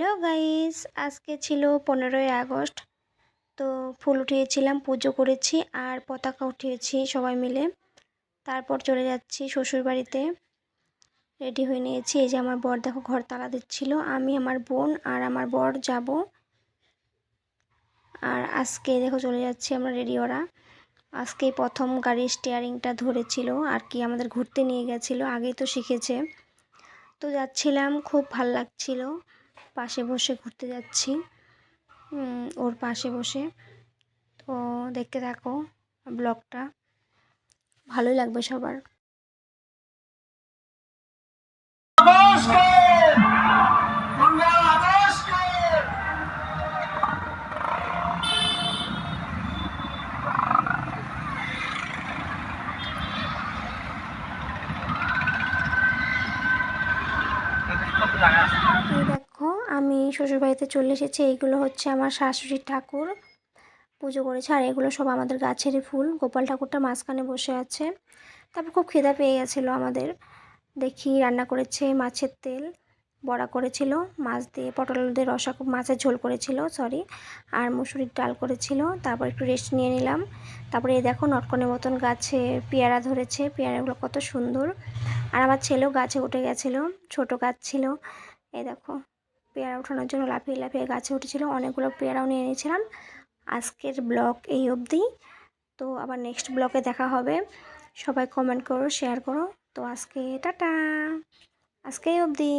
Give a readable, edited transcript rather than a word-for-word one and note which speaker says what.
Speaker 1: Hello guys, আজকে ছিল 15ই August. তো ফুল উঠিয়েছিলাম, পুজো করেছি আর পতাকা উঠিয়েছি সবাই মিলে। তারপর চলে যাচ্ছি শ্বশুরবাড়িতে। রেডি হয়ে নিয়েছি। এই যে আমার বর দেখো ঘর তালা দিচ্ছিল, আমি আমার বোন আর আমার বর যাব। আর আজকে দেখো চলে যাচ্ছি আমরা রেডি ওরা। আজকে প্রথম গাড়ির স্টিয়ারিংটা ধরেছিল আর কি, আমাদের ঘুরতে নিয়ে গেছিলো, আগেই তো শিখেছে। তো যাচ্ছিলাম, খুব ভাল লাগছিল। পাশে বসে ঘুরতে যাচ্ছি, ওর পাশে বসে। তো দেখতে থাকো ব্লগটা, ভালোই লাগবে সবার। এই দেখো আমি শ্বশুরবাড়িতে চলে এসেছি। এইগুলো হচ্ছে আমার শাশুড়ির ঠাকুর, পুজো করেছে। আর এগুলো সব আমাদের গাছেরই ফুল। গোপাল ঠাকুরটা মাঝখানে বসে আছে। তারপর খুব খিদা পেয়ে গেছিলো আমাদের। দেখি রান্না করেছে মাছের তেল, বড়া করেছিল মাছ দিয়ে, পটল আলু দিয়ে রসা, মাছের ঝোল করেছিল সরি, আর মুসুরির ডাল করেছিল। তারপর একটু রেস্ট নিয়ে নিলাম। তারপরে এই দেখো নটকনের মতন গাছে পেয়ারা ধরেছে, পেয়ারাগুলো কত সুন্দর। আর আমার ছেলেও গাছে উঠে গেছিলো, ছোট গাছ ছিল। এই দেখো পেয়ারা ওঠানোর জন্য লাফিয়ে লাফিয়ে গাছে উঠেছিল, অনেকগুলো পেয়ারাও নিয়ে নিয়েছিলাম। আজকের ব্লগ এই অবধি। তো আবার নেক্সট ব্লগে দেখা হবে। সবাই কমেন্ট করো, শেয়ার করো। তো আজকে টাটা, আজকে এই অবধি।